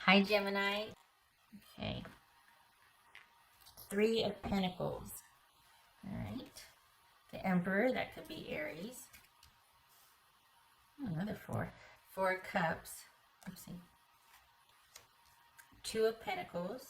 Hi, Gemini. Okay. Three of Pentacles. All right. The Emperor, that could be Aries. Another four. Four of Cups. Oopsie. Two of Pentacles.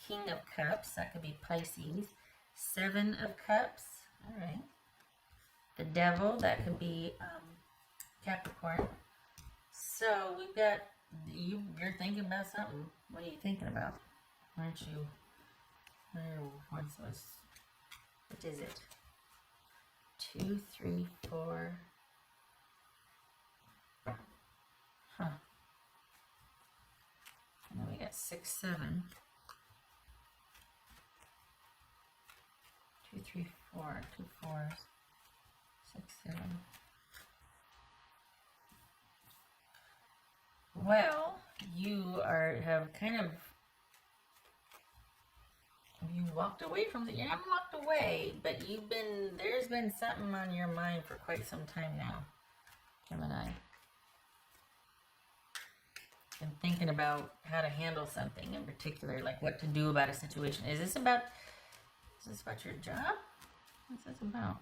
King of Cups, that could be Pisces. Seven of Cups. All right. The Devil, that could be Capricorn. So we've got, you're thinking about something. What are you thinking about? Aren't you? What's this? What is it? 2, 3, 4. Huh. And then we got 6, 7. 2, 3, 4. 2 4s. 6, 7. Well, you have kind of, you walked away from you haven't walked away, but there's been something on your mind for quite some time now, Gemini. And thinking about how to handle something in particular, like what to do about a situation. Is this about your job? What's this about?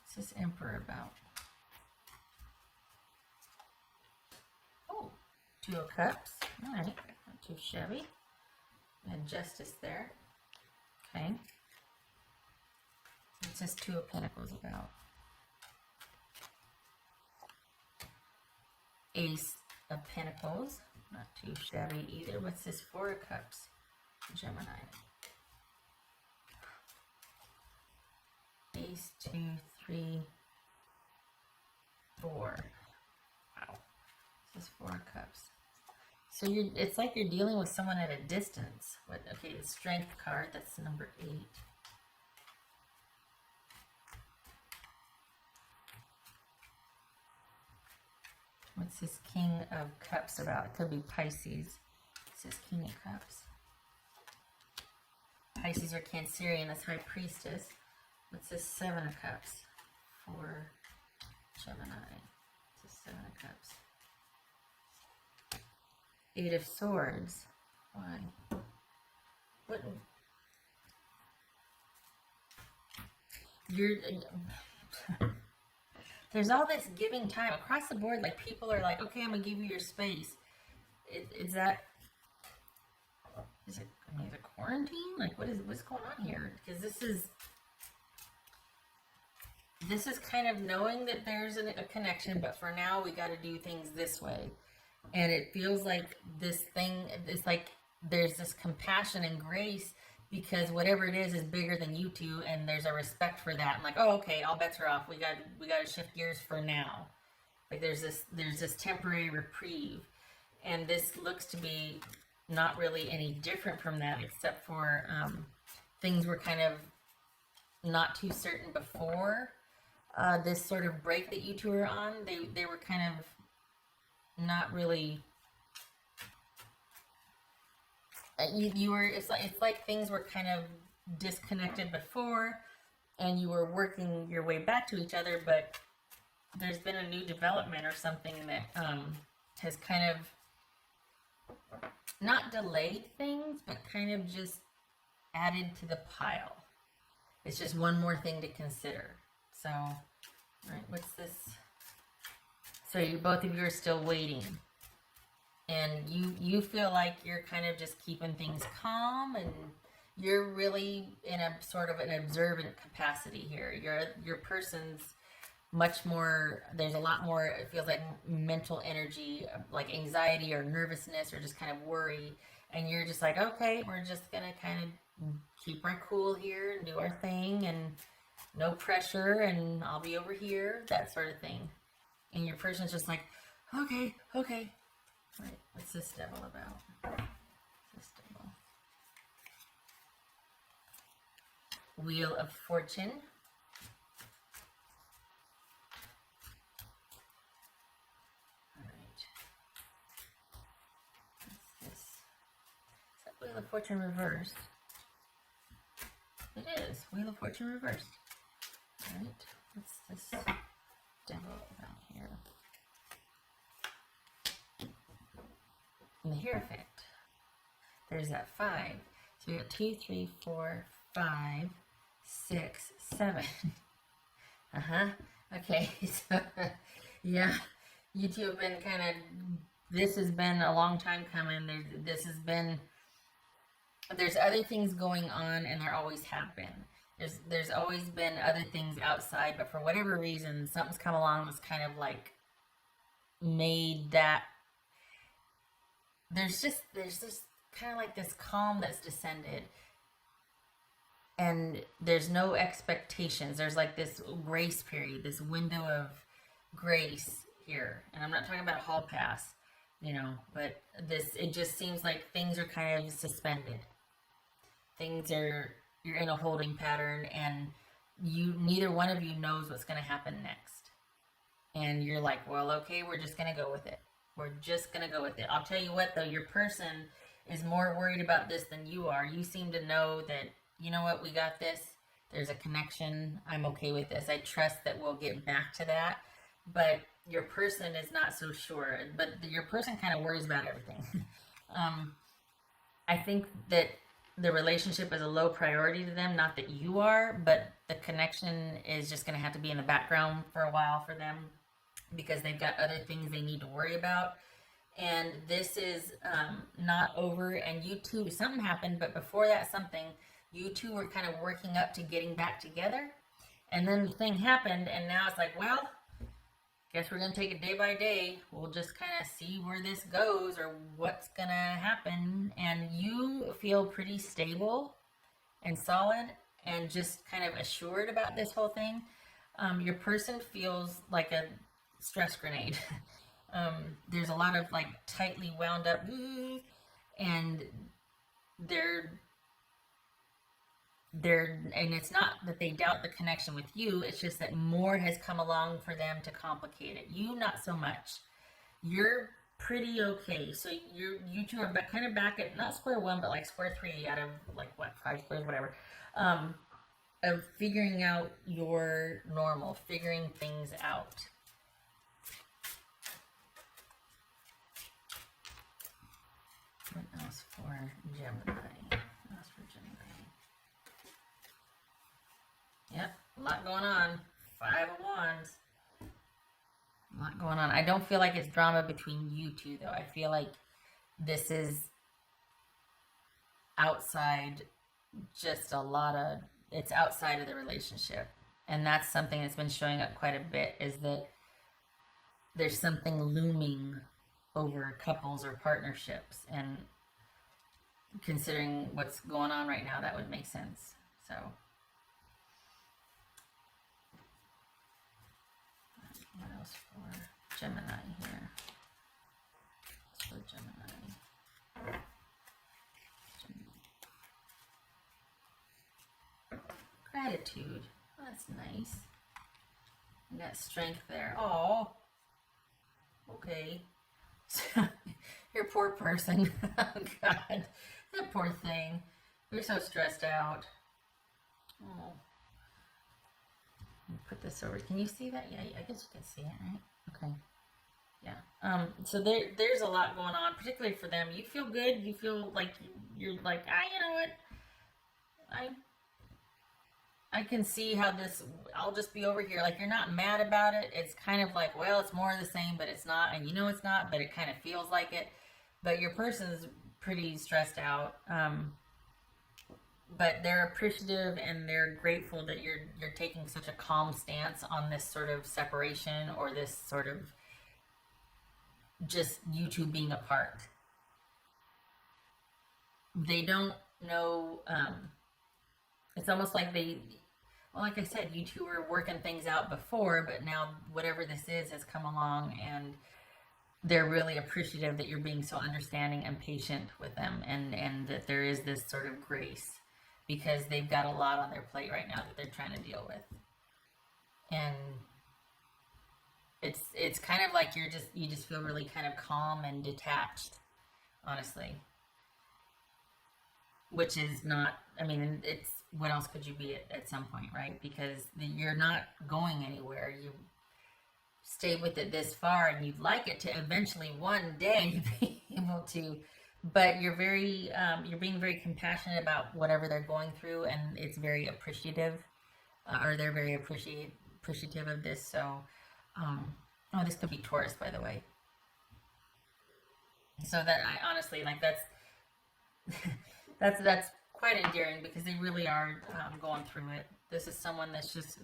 What's this Emperor about? Oh, 2 of Cups. All right, not too shabby. And Justice there. Okay. What's this 2 of Pentacles about? Ace of Pentacles. Not too shabby either. What's this 4 of Cups? Gemini. Ace, 2, 3, 4. Wow. This is 4 of Cups. So it's like you're dealing with someone at a distance. Okay, the Strength card, that's number 8. What's this King of Cups about? It could be Pisces. It says King of Cups. Pisces or Cancerian, that's High Priestess. What's this 7 of Cups for Gemini? It's a 7 of Cups. 8 of Swords. Why? What? There's all this giving time across the board. Like people are like, okay, I'm gonna give you your space. Is it? Is it quarantine? Like what's going on here? Because this is kind of knowing that there's a connection, but for now we got to do things this way. And it feels like this thing is like there's this compassion and grace because whatever it is bigger than you two, and there's a respect for that. I'm like, oh, okay, all bets are off. We got to shift gears for now. Like there's this temporary reprieve, and this looks to be not really any different from that, except for things were kind of not too certain before this sort of break that you two are on. They were kind of not really, you were, it's like things were kind of disconnected before and you were working your way back to each other, but there's been a new development or something that has kind of not delayed things, but kind of just added to the pile. It's just one more thing to consider. So, right, what's this? So both of you are still waiting, and you feel like you're kind of just keeping things calm, and you're really in a sort of an observant capacity here. Your person's much more. There's a lot more. It feels like mental energy, like anxiety or nervousness or just kind of worry, and you're just like, okay, we're just gonna kind of keep our cool here and do our thing, and no pressure, and I'll be over here, that sort of thing. And your person's just like, okay. Right, what's this Devil about? This Devil. Wheel of Fortune. Alright. What's this? Is that Wheel of Fortune reversed? It is. Wheel of Fortune reversed. Alright. What's this Devil about here? in the Hierophant. There's that 5. So we got 2, 3, 4, 5, 6, 7. Okay, so yeah, you two have been kind of, this has been a long time coming. There's other things going on, and there always have been. There's always been other things outside, but for whatever reason, something's come along that's kind of like made that, there's this kind of like this calm that's descended, and there's no expectations. There's like this grace period, this window of grace here. And I'm not talking about a hall pass, but it just seems like things are kind of suspended. You're in a holding pattern, and neither one of you knows what's going to happen next. And you're like, well, okay, we're just going to go with it. We're just going to go with it. I'll tell you what, though, your person is more worried about this than you are. You seem to know that, you know what, we got this. There's a connection. I'm okay with this. I trust that we'll get back to that. But your person is not so sure. But your person kind of worries about everything. I think that the relationship is a low priority to them. Not that you are, but the connection is just going to have to be in the background for a while for them, because they've got other things they need to worry about. And this is not over. And you two, something happened, but before that something, you two were kind of working up to getting back together. And then the thing happened, and now it's like, well, guess we're going to take it day by day. We'll just kind of see where this goes or what's going to happen. And you feel pretty stable and solid and just kind of assured about this whole thing. Your person feels like a stress grenade. There's a lot of like tightly wound up, and and it's not that they doubt the connection with you, it's just that more has come along for them to complicate it. You, not so much. You're pretty okay. So you two are kind of back at, not square one, but like square 3 out of like, what, 5 squares, whatever. Of figuring out your normal, figuring things out. What else for Gemini? Yep, a lot going on. 5 of Wands. A lot going on. I don't feel like it's drama between you two, though. I feel like this is outside, just a lot of, it's outside of the relationship. And that's something that's been showing up quite a bit, is that there's something looming over couples or partnerships. And considering what's going on right now, that would make sense. So what else for Gemini here? What's for Gemini? Gratitude. Oh, that's nice. You got strength there. Oh, okay. Your poor person. Oh, God. That poor thing. You're so stressed out. Oh. Put this over. Can you see that? Yeah, I guess you can see it, right? Okay. Yeah. So there's a lot going on, particularly for them. You feel good. You feel like you're like, you know what? I can see how this, I'll just be over here. Like, you're not mad about it. It's kind of like, well, it's more of the same, but it's not. And you know it's not, but it kind of feels like it. But your person's pretty stressed out. But they're appreciative and they're grateful that you're taking such a calm stance on this sort of separation, or this sort of just you two being apart. They don't know, it's almost like well, like I said, you two were working things out before, but now whatever this is has come along, and they're really appreciative that you're being so understanding and patient with them, and that there is this sort of grace, because they've got a lot on their plate right now that they're trying to deal with. And it's kind of like you just feel really kind of calm and detached, honestly. Which is not, I mean, it's, what else could you be at some point, right? Because you're not going anywhere. stay with it this far, and you'd like it to eventually one day be able to, but you're you're being very compassionate about whatever they're going through, and it's very appreciative, or they're very appreciative of this. So, oh, this could be Taurus, by the way. So that I honestly like that's quite endearing, because they really are going through it. This is someone that's just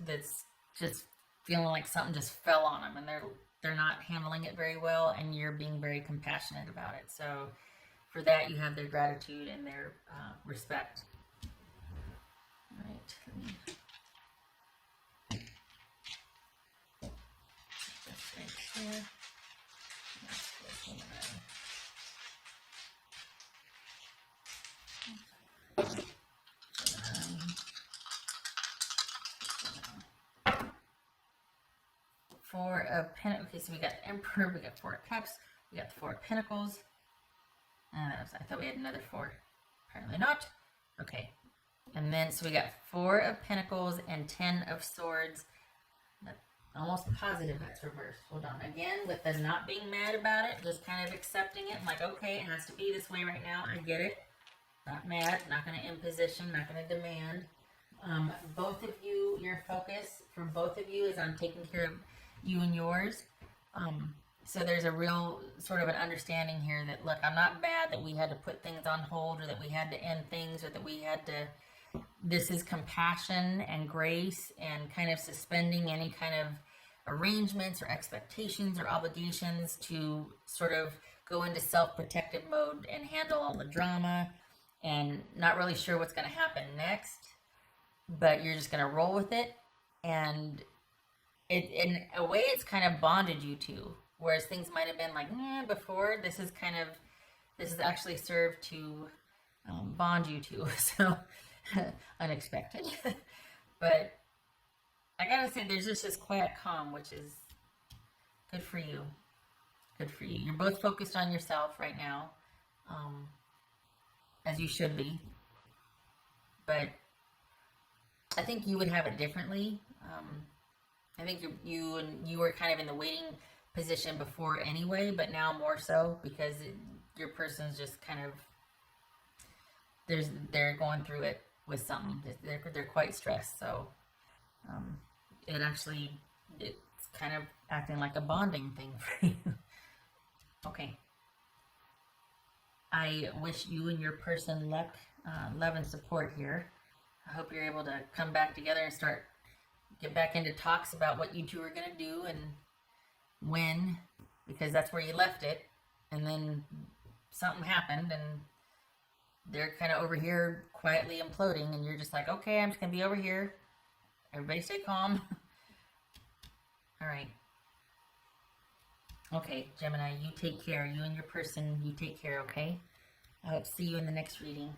feeling like something just fell on them, and they're not handling it very well, and you're being very compassionate about it. So for that, you have their gratitude and their respect. All right. This right here. Four of Pentacles. Okay, so we got the Emperor, we got Four of Cups, we got the Four of Pentacles. I thought we had another four. Apparently not. Okay. And then, so we got Four of Pentacles and 10 of Swords. Almost positive that's reversed. Hold on. Again, with the not being mad about it, just kind of accepting it. I'm like, okay, it has to be this way right now. I get it. Not mad, not going to imposition, not going to demand. Both of you, your focus for both of you is on taking care of you and yours. So there's a real sort of an understanding here that, look, I'm not bad that we had to put things on hold, or that we had to end things, or that we had to, this is compassion and grace and kind of suspending any kind of arrangements or expectations or obligations to sort of go into self-protective mode and handle all the drama, and not really sure what's going to happen next, but you're just going to roll with it. And in a way, it's kind of bonded you two, whereas things might have been like, before. This is actually served to bond you two. So unexpected. But I gotta say, there's just this quiet calm, which is good for you. Good for you. You're both focused on yourself right now, as you should be. But I think you would have it differently. I think you were kind of in the waiting position before anyway, but now more so, because your person's just kind of, they're going through it with something. They're quite stressed. So it's kind of acting like a bonding thing for you. Okay. I wish you and your person luck, love, and support here. I hope you're able to come back together and get back into talks about what you two are going to do and when, because that's where you left it. And then something happened, and they're kind of over here quietly imploding, and you're just like, okay, I'm just going to be over here. Everybody stay calm. All right. Okay, Gemini, you take care. You and your person, you take care, okay? I hope to see you in the next reading.